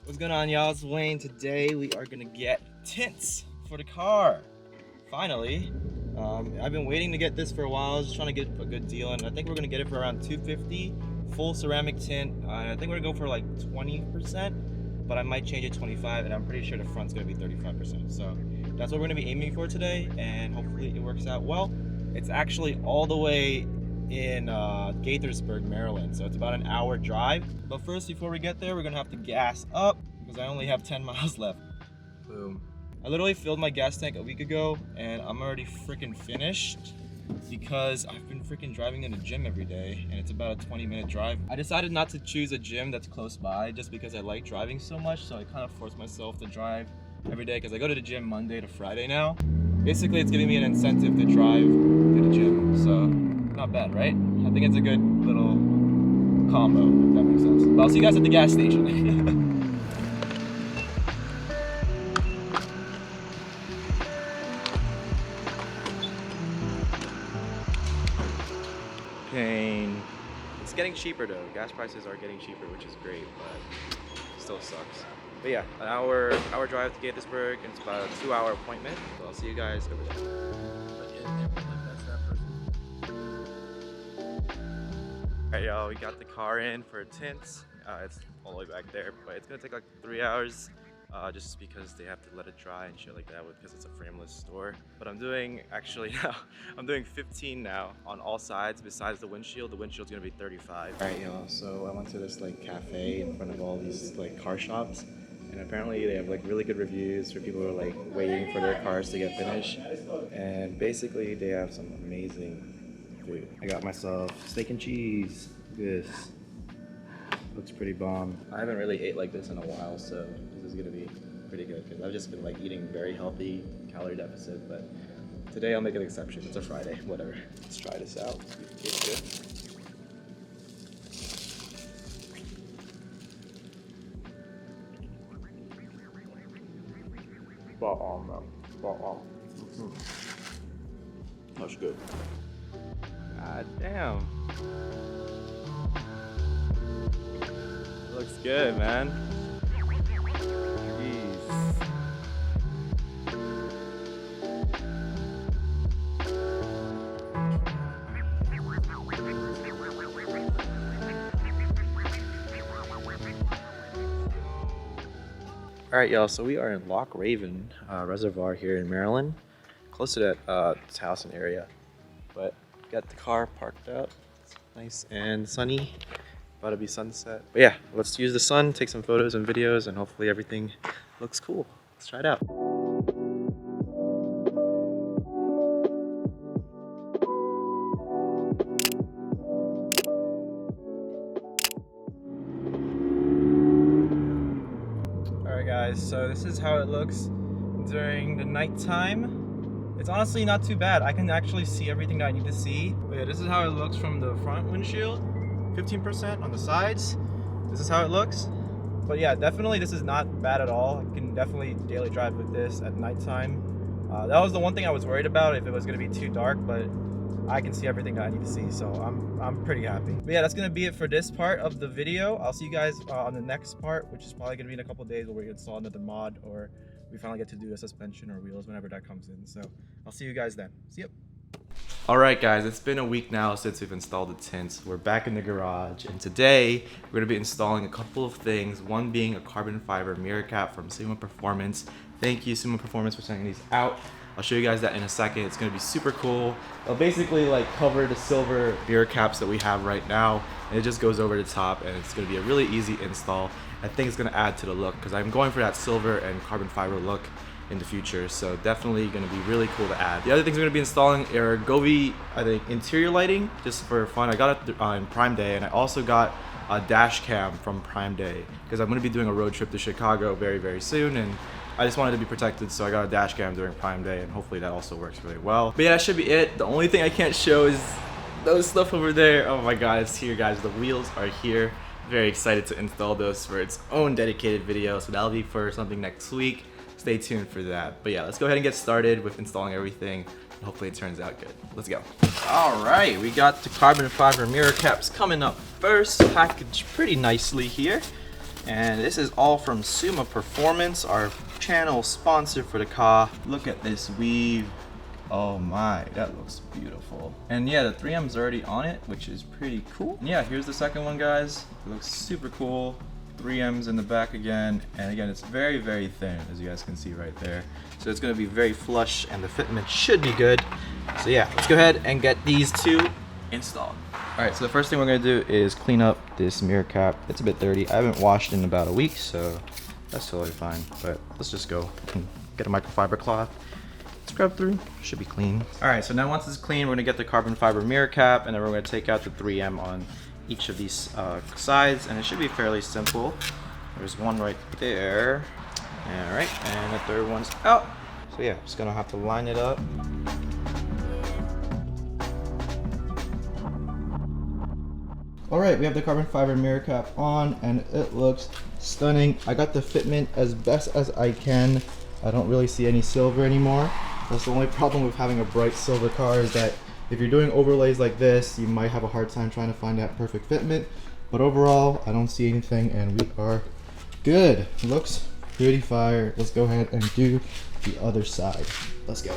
What's going on, y'all? It's Wayne. Today we are gonna get tints for the car. Finally. I've been waiting to get this for a while. Just trying to get a good deal, and I think we're gonna get it for around $250, full ceramic tint. I think we're gonna go for like 20%, but I might change it 25, and I'm pretty sure the front's gonna be 35%. So that's what we're gonna be aiming for today, and hopefully it works out well. It's actually all the way in Gaithersburg, Maryland, so it's about an hour drive. But first, before we get there, we're gonna have to gas up because I only have 10 miles left. Boom. I literally filled my gas tank a week ago and I'm already freaking finished because I've been freaking driving in the gym every day and it's about a 20-minute drive. I decided not to choose a gym that's close by just because I like driving so much, so I kind of forced myself to drive every day because I go to the gym Monday to Friday now. Basically, it's giving me an incentive to drive to the gym, so not bad, right? I think it's a good little combo, if that makes sense. But I'll see you guys at the gas station. Pain. It's getting cheaper though. Gas prices are getting cheaper, which is great, but still sucks. But yeah, an hour drive to Gaithersburg, and it's about a 2-hour appointment. So I'll see you guys over there. Alright, y'all, we got the car in for tints. It's all the way back there, but it's gonna take like 3 hours. Just because they have to let it dry and shit like that because it's a frameless store. But I'm doing, actually now, I'm doing 15 now on all sides besides the windshield. The windshield's gonna be 35. All right, y'all, so I went to this like cafe in front of all these like car shops. And apparently they have like really good reviews for people who are like waiting for their cars to get finished. And basically they have some amazing food. I got myself steak and cheese. Look at this. Looks pretty bomb. I haven't really ate like this in a while, so this is gonna be pretty good because I've just been like eating very healthy, calorie deficit, but today I'll make an exception. It's a Friday, whatever. Let's try this out. It's good. Spot on, man. Spot on. That's good. God damn. Looks good, man. Jeez. All right, y'all, so we are in Loch Raven Reservoir here in Maryland, close to that Towson area. But got the car parked out. It's nice and sunny. About to be sunset. But yeah, let's use the sun, take some photos and videos, and hopefully everything looks cool. Let's try it out. Alright guys, so this is how it looks during the nighttime. It's honestly not too bad. I can actually see everything that I need to see. But yeah, this is how it looks from the front windshield. 15% on the sides. This is how it looks. But yeah, definitely this is not bad at all. I can definitely daily drive with this at nighttime. That was the one thing I was worried about, if it was going to be too dark, but I can see everything that I need to see, so I'm pretty happy. But yeah, that's going to be it for this part of the video. I'll see you guys on the next part, which is probably going to be in a couple days, where we install another mod, or we finally get to do a suspension or wheels whenever that comes in. So I'll see you guys then. See ya. Alright guys, it's been a week now since we've installed the tints. We're back in the garage, and today we're going to be installing a couple of things, one being a carbon fiber mirror cap from Suma Performance. Thank you, Suma Performance, for sending these out. I'll show you guys that in a second. It's going to be super cool. It'll basically like cover the silver mirror caps that we have right now, and it just goes over the top, and it's going to be a really easy install. I think it's going to add to the look because I'm going for that silver and carbon fiber look in the future, so definitely going to be really cool to add. The other things we're going to be installing are Govee, I think, interior lighting, just for fun. I got it on Prime Day, and I also got a dash cam from Prime Day because I'm going to be doing a road trip to Chicago very, very soon, and I just wanted to be protected, so I got a dash cam during Prime Day, and hopefully that also works really well. But yeah, that should be it. The only thing I can't show is those stuff over there. Oh my god, it's here, guys. The wheels are here. Very excited to install those for its own dedicated video, so that'll be for something next week. Stay tuned for that. But yeah, let's go ahead and get started with installing everything. And hopefully it turns out good. Let's go. All right, we got the carbon fiber mirror caps coming up first. Packaged pretty nicely here. And this is all from Suma Performance, our channel sponsor for the car. Look at this weave. Oh my, that looks beautiful. And yeah, the 3M's already on it, which is pretty cool. And yeah, here's the second one, guys. It looks super cool. 3M's in the back again. And again, it's very, very thin, as you guys can see right there. So it's gonna be very flush and the fitment should be good. So yeah, let's go ahead and get these two installed. All right, so the first thing we're gonna do is clean up this mirror cap. It's a bit dirty. I haven't washed in about a week, so that's totally fine. But let's just go and get a microfiber cloth. Scrub through, should be clean. All right, so now once it's clean, we're gonna get the carbon fiber mirror cap, and then we're gonna take out the 3M on each of these sides, and it should be fairly simple. There's one right there. All right, and the third one's out. So yeah, just gonna have to line it up. All right, we have the carbon fiber mirror cap on, and it looks stunning. I got the fitment as best as I can. I don't really see any silver anymore. That's the only problem with having a bright silver car, is that if you're doing overlays like this, you might have a hard time trying to find that perfect fitment. But overall, I don't see anything, and we are good. It looks pretty fire. Let's go ahead and do the other side. Let's go.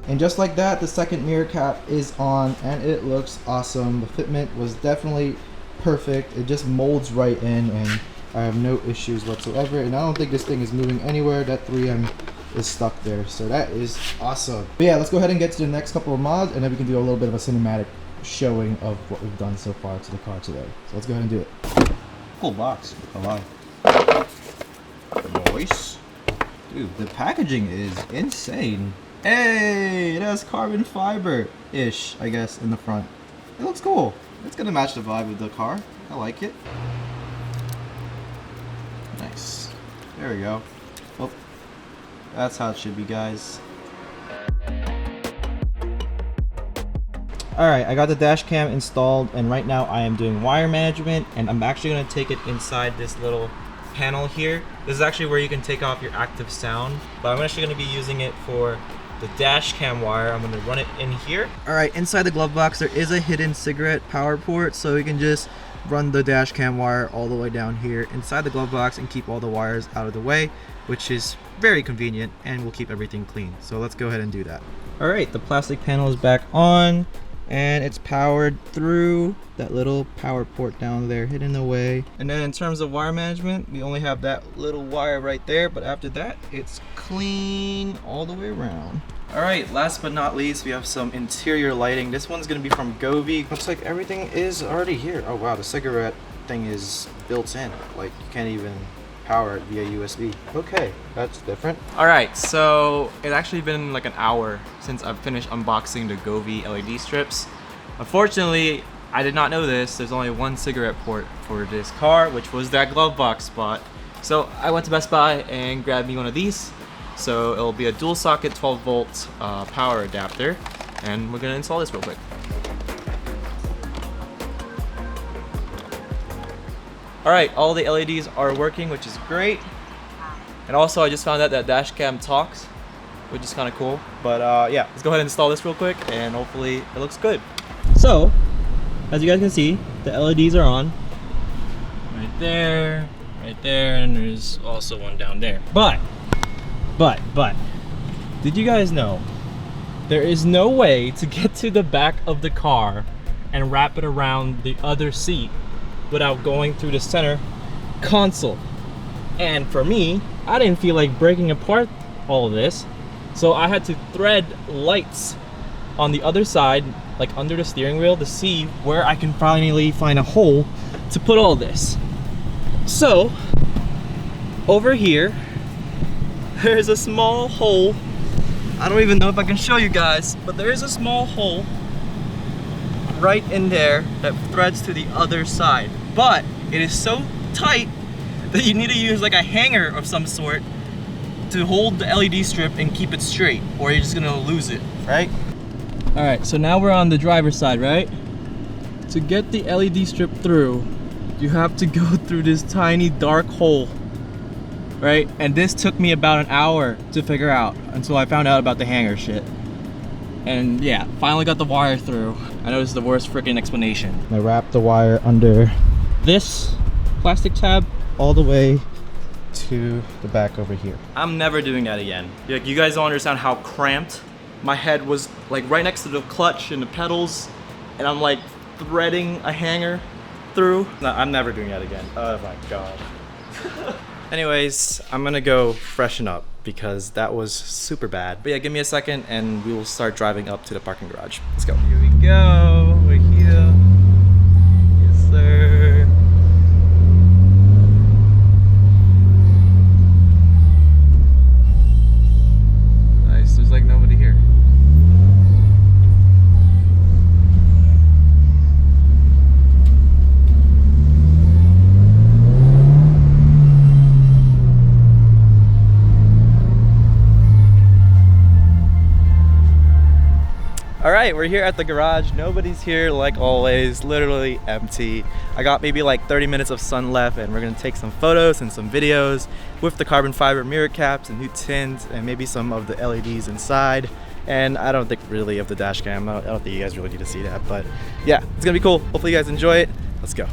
And just like that, the second mirror cap is on, and it looks awesome. The fitment was definitely perfect. It just molds right in, and I have no issues whatsoever. And I don't think this thing is moving anywhere. That 3M is stuck there, so that is awesome. But yeah, let's go ahead and get to the next couple of mods, and then we can do a little bit of a cinematic showing of what we've done so far to the car today. So let's go ahead and do it. Cool box. Hello. Nice. Dude, the packaging is insane. Hey, it has carbon fiber-ish, I guess, in the front. It looks cool. It's gonna match the vibe of the car. I like it. Nice. There we go. Well, that's how it should be, guys. Alright, I got the dash cam installed, and right now I am doing wire management, and I'm actually going to take it inside this little panel here. This is actually where you can take off your active sound, but I'm actually going to be using it for the dash cam wire. I'm going to run it in here. Alright, inside the glove box there is a hidden cigarette power port, so you can just run the dash cam wire all the way down here inside the glove box and keep all the wires out of the way, which is very convenient and will keep everything clean. So let's go ahead and do that. Alright, the plastic panel is back on, and it's powered through that little power port down there hidden away. And then in terms of wire management, we only have that little wire right there, but after that it's clean all the way around. Alright, last but not least, we have some interior lighting. This one's gonna be from Govee. Looks like everything is already here. Oh wow, the cigarette thing is built in. Like, you can't even power it via USB. Okay, that's different. Alright, so it's actually been like an hour since I've finished unboxing the Govee LED strips. Unfortunately, I did not know this. There's only one cigarette port for this car, which was that glove box spot. So I went to Best Buy and grabbed me one of these. So it'll be a dual socket 12 volt power adapter, and we're gonna install this real quick. Alright, all the LEDs are working, which is great. And also I just found out that dash cam talks, which is kind of cool. But yeah, let's go ahead and install this real quick, and hopefully it looks good. So, as you guys can see, the LEDs are on. Right there, and there's also one down there. But, did you guys know there is no way to get to the back of the car and wrap it around the other seat without going through the center console? And for me, I didn't feel like breaking apart all of this, so I had to thread lights on the other side, like under the steering wheel, to see where I can finally find a hole to put all this. So over here there's a small hole. I don't even know if I can show you guys, but there is a small hole right in there that threads to the other side. But it is so tight that you need to use like a hanger of some sort to hold the LED strip and keep it straight, or you're just gonna lose it, right? All right, so now we're on the driver's side, right? To get the LED strip through, you have to go through this tiny dark hole, right? And this took me about an hour to figure out until I found out about the hanger shit. And yeah, finally got the wire through. I know this is the worst freaking explanation. I wrapped the wire under this plastic tab all the way to the back over here. I'm never doing that again. Like, you guys don't understand how cramped my head was, like right next to the clutch and the pedals, and I'm like threading a hanger through. No, I'm never doing that again. Oh my god. Anyways, I'm gonna go freshen up because that was super bad. But yeah, give me a second and we will start driving up to the parking garage. Let's go. Here we go. We're here. Yes, sir. Nice. There's like nobody here. All right, we're here at the garage. Nobody's here like always, literally empty. I got maybe like 30 minutes of sun left and we're gonna take some photos and some videos with the carbon fiber mirror caps and new tints and maybe some of the LEDs inside. And I don't think really of the dash cam. I don't think you guys really need to see that, but yeah, it's gonna be cool. Hopefully you guys enjoy it. Let's go.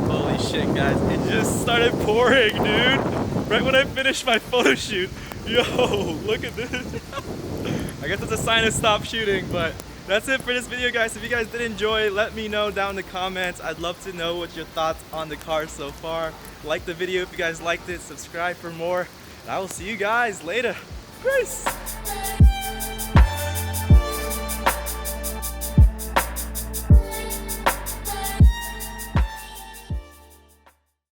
Holy shit, guys, it just started pouring, dude. Right when I finished my photo shoot. Yo, look at this. I guess it's a sign to stop shooting, but that's it for this video, guys. If you guys did enjoy, let me know down in the comments. I'd love to know what your thoughts on the car so far. Like the video if you guys liked it, subscribe for more, and I will see you guys later. Peace.